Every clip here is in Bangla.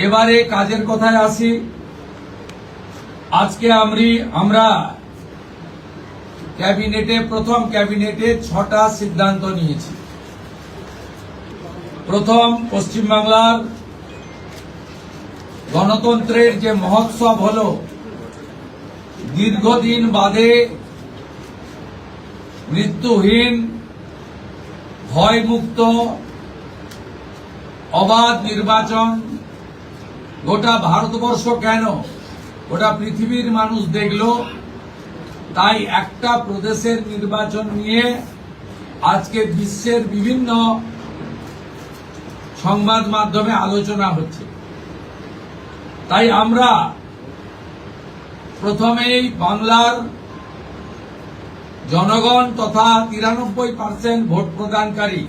এবারে কাজের কথায় আসি। আজকে আমরা প্রথম ক্যাবিনেটে 6টা সিদ্ধান্ত নিয়েছি। প্রথম, পশ্চিমবাংলার গণতন্ত্রের যে মহোৎসব হলো, দীর্ঘদিন বাদে মৃত্যুহীন, ভয়মুক্ত, অবাধ নির্বাচন গোটা ভারতবর্ষ কেন গোটা পৃথিবীর মানুষ দেখল। তাই একটা প্রদেশের নির্বাচন নিয়ে আজকে বিশ্বের বিভিন্ন সংবাদ মাধ্যমে আলোচনা হচ্ছে। তাই আমরা প্রথমেই বাংলার জনগণ তথা 93% ভোট প্রদানকারী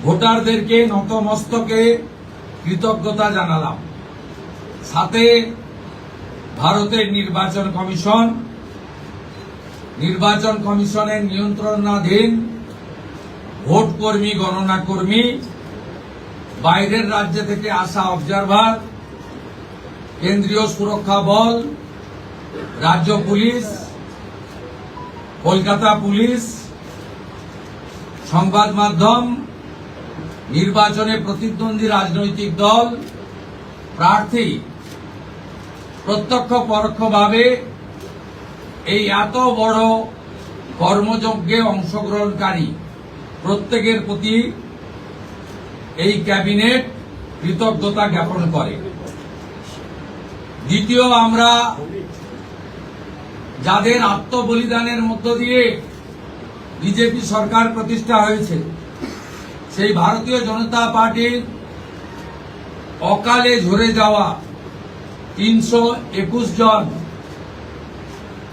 ভোটারদেরকে নতমস্তকে কৃতজ্ঞতা জানালাম। সাথে ভারতের নির্বাচন কমিশনের নিয়ন্ত্রণাধীন ভোট কর্মী, গণনা কর্মী, বাইরের রাজ্য থেকে আসা অবজারভার, কেন্দ্রীয় সুরক্ষা বল, রাজ্য পুলিশ, কলকাতা পুলিশ, সংবাদ মাধ্যম, নির্বাচনে প্রতিদ্বন্দ্বী রাজনৈতিক দল, প্রার্থী, প্রত্যক্ষ পরোক্ষভাবে এই এত বড় কর্মযজ্ঞে অংশগ্রহণকারী প্রত্যেকের প্রতি এই ক্যাবিনেট কৃতজ্ঞতা জ্ঞাপন করে। দ্বিতীয়, আমরা যাদের আত্মবলিদানের মধ্য দিয়ে বিজেপি সরকার প্রতিষ্ঠা হয়েছে, সেই ভারতীয় জনতা পার্টির অকালে ঝরে যাওয়া 321 জন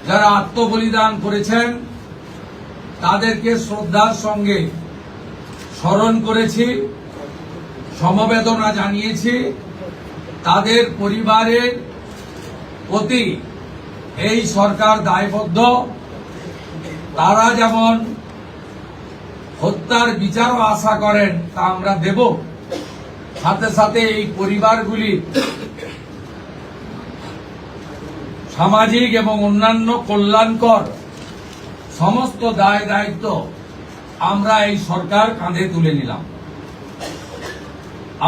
যারা আত্মবলিদান করেছেন, তাদেরকে শ্রদ্ধার সঙ্গে স্মরণ করেছি, সমবেদনা জানিয়েছি। তাদের পরিবারের প্রতি এই সরকার দায়বদ্ধ। তারা যেমন হত্যার বিচারও আশা করেন, তা আমরা দেব। সাথে সাথে এই পরিবারগুলি সামাজিক এবং অন্যান্য কল্যাণকর সমস্ত দায় দায়িত্ব আমরা এই সরকার কাঁধে তুলে নিলাম।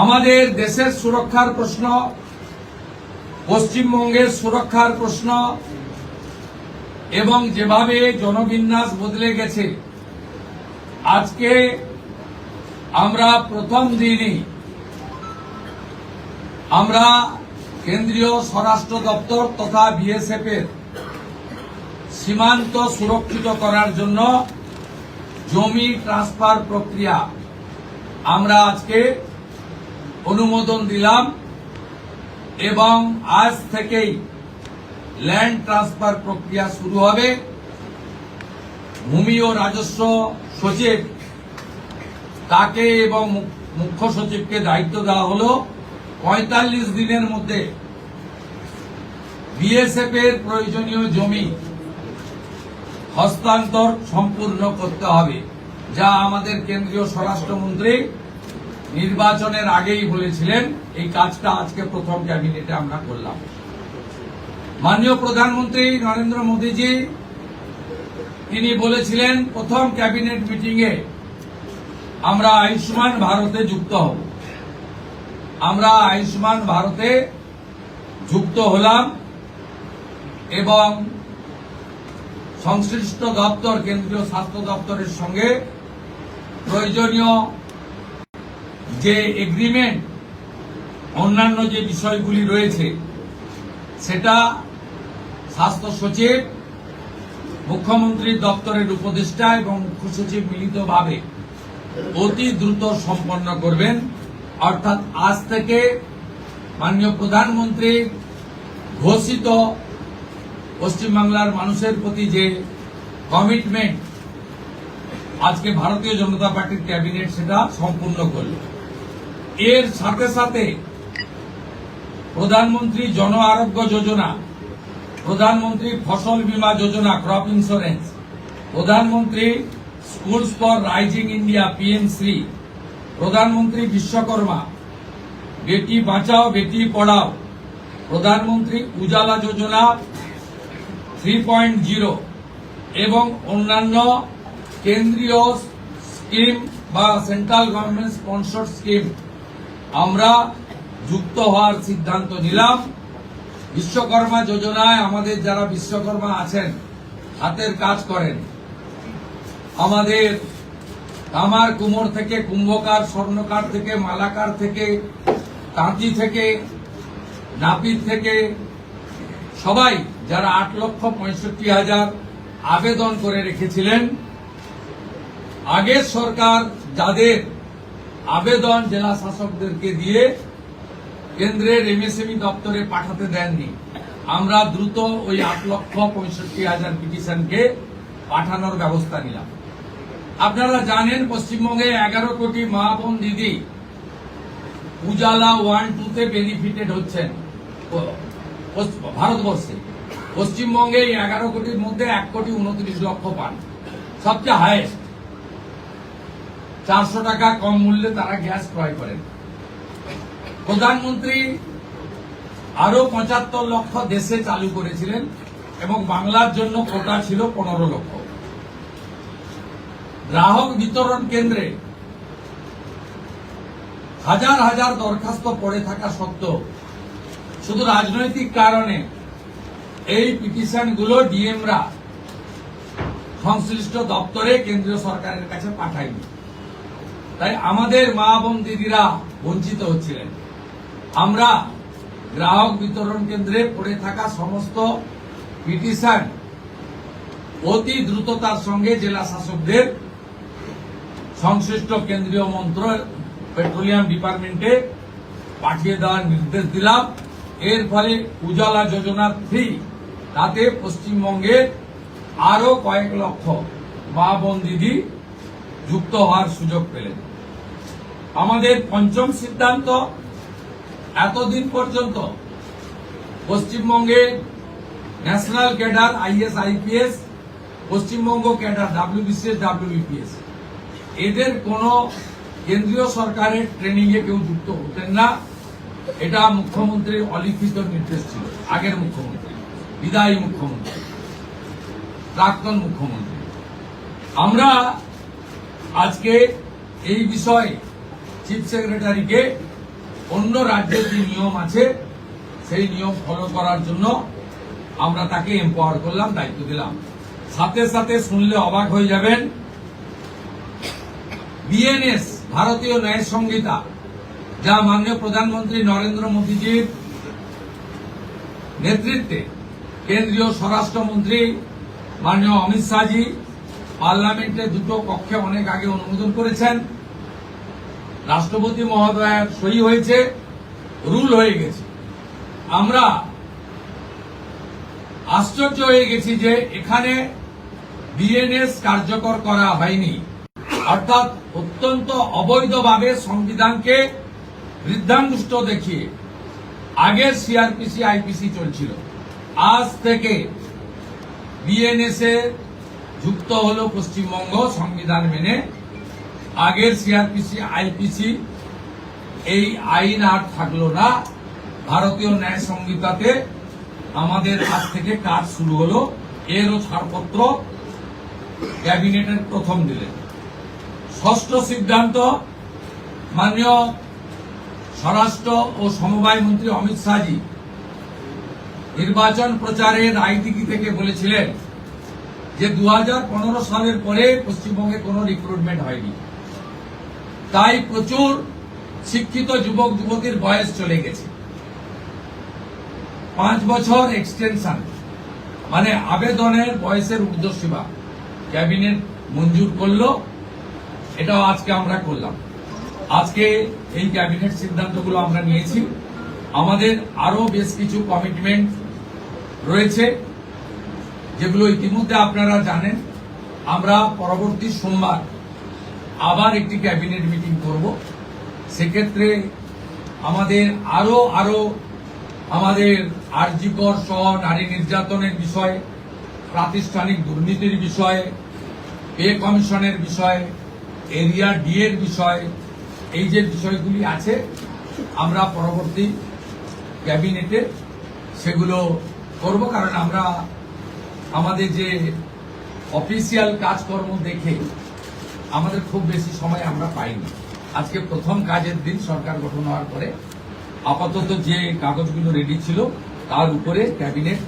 আমাদের দেশের সুরক্ষার প্রশ্ন, পশ্চিমবঙ্গের সুরক্ষার প্রশ্ন এবং যেভাবে জনবিন্যাস বদলে গেছে, আজকে আমরা প্রথম দিনই আমরা কেন্দ্রীয় স্বরাষ্ট্র দপ্তর তথা বিএসএফ এর সীমান্ত সুরক্ষিত করার জন্য জমি ট্রান্সফার প্রক্রিয়া আমরা আজকে অনুমোদন দিলাম এবং আজ থেকেই ল্যান্ড ট্রান্সফার প্রক্রিয়া শুরু হবে। ভূমি ও রাজস্ব সচিব তাকে এবং মুখ্য সচিবকে দায়িত্ব দেওয়া হলো 45 দিনের মধ্যে বিএসএফ এর প্রয়োজনীয় জমি হস্তান্তর সম্পূর্ণ করতে হবে, যা আমাদের কেন্দ্রীয় স্বরাষ্ট্রমন্ত্রী নির্বাচনের আগেই বলেছিলেন। এই কাজটা আজকে প্রথম ক্যাবিনেটে আমরা করলাম। মাননীয় প্রধানমন্ত্রী নরেন্দ্র মোদীজি তিনি বলেছিলেন প্রথম ক্যাবিনেট মিটিংয়ে আমরা আয়ুষ্মান ভারতে যুক্ত হব। আমরা আয়ুষ্মান ভারতে যুক্ত হলাম এবং সংশ্লিষ্ট দপ্তর, কেন্দ্রীয় স্বাস্থ্য দপ্তরের সঙ্গে প্রয়োজনীয় যে এগ্রিমেন্ট, অন্যান্য যে বিষয়গুলি রয়েছে, সেটা স্বাস্থ্য সচিব, মুখ্যমন্ত্রীর দপ্তরের উপদেষ্টা এবং মুখ্য সচিব মিলিতভাবে অতি দ্রুত সম্পন্ন করবেন। অর্থাৎ আজ থেকে মাননীয় প্রধানমন্ত্রী ঘোষিত পশ্চিমবাংলার মানুষের প্রতি যে কমিটমেন্ট আজকে ভারতীয় জনতা পার্টির ক্যাবিনেট সেটা সম্পূর্ণ করল। এর সাথে সাথে প্রধানমন্ত্রী জন আরোগ্য যোজনা, প্রধানমন্ত্রী ফসল বীমা যোজনা, ক্রপ ইন্স্যুরেন্স, প্রধানমন্ত্রী স্কুলস ফর রাইজিং ইন্ডিয়া, পিএমশ্রী, প্রধানমন্ত্রী বিশ্বকর্মা, বেটি বাঁচাও বেটি পড়াও, প্রধানমন্ত্রী উজালা যোজনা 3.0 এবং অন্যান্য কেন্দ্রীয় স্কিম বা সেন্ট্রাল গভর্নমেন্ট স্পন্সর্ড স্কিম আমরা যুক্ত হওয়ার সিদ্ধান্ত নিলাম। বিশ্বকর্মা যোজনায় আমাদের যারা বিশ্বকর্মা আছেন, হাতের কাজ করেন, আমাদের তামার কুমোর থেকে কুম্ভকার, স্বর্ণকার থেকে মালাকার থেকে তাঁতি থেকে নাপিত থেকে সবাই যারা 8,65,000 আবেদন করে রেখেছিলেন, আগের সরকার যাদের আবেদন জেলা শাসকদেরকে দিয়ে কেন্দ্রের এমএসএমই দপ্তরে পাঠাতে দেননি, আমরা দ্রুত ওই 8,65,000 পিটিশনকে পাঠানোর ব্যবস্থা নিলাম। আপনারা জানেন পশ্চিমবঙ্গে 11 কোটি মা বোন দিদি উজালা 1-2 বেনিফিটেড হচ্ছেন ভারতবর্ষে। পশ্চিমবঙ্গে এই 11 কোটির মধ্যে 1,29,00,000 পান, সবচেয়ে হাইয়েস্ট। 400 টাকা কম মূল্যে তারা গ্যাস ক্রয় করেন। প্রধানমন্ত্রী আরো 75 লক্ষ দেশে চালু করেছিলেন এবং বাংলার জন্য কোটা ছিল 15 লক্ষ। গ্রাহক বিতরণ কেন্দ্রে হাজার হাজার দরখাস্ত পড়ে থাকা সত্ত্বেও শুধু রাজনৈতিক কারণে এই পিটিশনগুলো ডিএমরা সংশ্লিষ্ট দপ্তরে কেন্দ্রীয় সরকারের কাছে পাঠায়নি। তাই আমাদের মা বোন দিদিরা বঞ্চিত হচ্ছিলেন। আমরা গ্রাহক বিতরণ কেন্দ্রে পড়ে থাকা সমস্ত পিটিশন অতি দ্রুততার সঙ্গে জেলা শাসকদের সংশ্লিষ্ট কেন্দ্রীয় পেট্রোলিয়াম ডিপার্টমেন্টে পাঠিয়ে দেওয়ার নির্দেশ দিলাম। এর ফলে উজালা যোজনা 3 তাতে পশ্চিমবঙ্গে আরো কয়েক লক্ষ মা বোন দিদি যুক্ত হওয়ার সুযোগ পেলেন। আমাদের পঞ্চম সিদ্ধান্ত, এতদিন পর্যন্ত পশ্চিমবঙ্গে national cadre IAS IPS, Paschimbanga cadre WBCS WBPS, এদের কোন কেন্দ্রীয় সরকারের ট্রেনিং এ কেউ যুক্ত হতেন না। এটা মুখ্যমন্ত্রীর অলিখিত নির্দেশ ছিল। আগের মুখ্যমন্ত্রী, বিদায়ী মুখ্যমন্ত্রী, প্রাক্তন মুখ্যমন্ত্রী। আমরা আজকে এই বিষয়ে চিফ সেক্রেটারিকে অন্য রাজ্যের যে নিয়ম আছে সেই নিয়ম ফলো করার জন্য আমরা তাকে এম্পাওয়ার করলাম, দায়িত্ব দিলাম। সাথে সাথে শুনলে অবাক হয়ে যাবেন, বিএনএস ভারতীয় ন্যায় সংহিতা, যা মাননীয় প্রধানমন্ত্রী নরেন্দ্র মোদীজির নেতৃত্বে কেন্দ্রীয় স্বরাষ্ট্রমন্ত্রী মাননীয় অমিত শাহজি পার্লামেন্টে দুটো কক্ষে অনেক আগে অনুমোদন করেছেন, রাষ্ট্রপতি মহোদয়ের সই হয়েছে, রুল হয়ে গেছে। আমরা আশ্চর্য হয়ে গেছি যে এখানে বিএনএস কার্যকর করা হয়নি, অর্থাৎ অত্যন্ত অবৈধভাবে সংবিধানকে বৃদ্ধাঙ্গুষ্ঠ দেখিয়ে আগের সিআরপিসি আইপিসি চলছিল। আজ থেকে বিএনএস এ যুক্ত হলো পশ্চিমবঙ্গ সংবিধান মেনে। আগের সিআরপিসি আইপিসি এই আইন আর থাকলো না। ভারতীয় ন্যায় সংহিতাতে আমাদের আজ থেকে কাজ শুরু হলো। এরও ছাড়পত্র ক্যাবিনেটের প্রথম দিলেন। ষষ্ঠ সিদ্ধান্ত, মাননীয় স্বরাষ্ট্র ও সমবায় মন্ত্রী অমিত শাহজি নির্বাচন প্রচারের রায়দিঘি থেকে বলেছিলেন যে 2015 সালের পরে পশ্চিমবঙ্গে কোনো রিক্রুটমেন্ট হয়নি, তাই প্রচুর শিক্ষিত যুবক যুবতীর বয়স চলে গেছে। 5 বছর এক্সটেনশন, মানে আবেদনের বয়সের ঊর্ধ্বসীমা ক্যাবিনেট মঞ্জুর করলো। এটাও আজকে আমরা করলাম। আজকে এই ক্যাবিনেট সিদ্ধান্তগুলো আমরা নিয়েছি। আমাদের আরো বেশ কিছু কমিটমেন্ট রয়েছে যেগুলো ইতিমধ্যে আপনারা জানেন। আমরা পরবর্তী সোমবার আবার একটি ক্যাবিনেট মিটিং করব। সেক্ষেত্রে আমাদের আরো আমাদের আরজিকর সহ নারী নির্যাতনের বিষয়ে, প্রাতিষ্ঠানিক দুর্নীতির বিষয়ে, পে কমিশনের বিষয়ে, এরিয়া ডি এর বিষয়, এই যে বিষয়গুলি আছে আমরা পরবর্তী ক্যাবিনেটে সেগুলো করব, কারণ আমরা আমাদের যে অফিসিয়াল কাজকর্ম দেখে আমাদের খুব বেশি সময় আমরা পাইনি। আজকে প্রথম কাজের দিন সরকার গঠন হওয়ার পরে আপাতত যে কাগজগুলো রেডি ছিল তার উপরে ক্যাবিনেট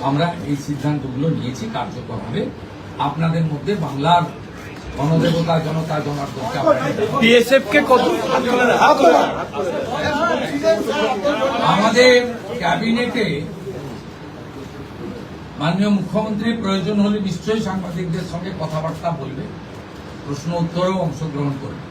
আমরা এই সিদ্ধান্তগুলো নিয়েছি, কার্যকর হবে। আপনাদের মধ্যে বাংলার গণদেবতা জনতা জনার্দনকে বিএসএফকে কত আমাদের ক্যাবিনেটে মাননীয় মুখ্যমন্ত্রী প্রয়োজন হলে নিশ্চয়ই সাংবাদিকদের সঙ্গে কথাবার্তা বলবে, প্রশ্ন উত্তরেও অংশগ্রহণ করবে।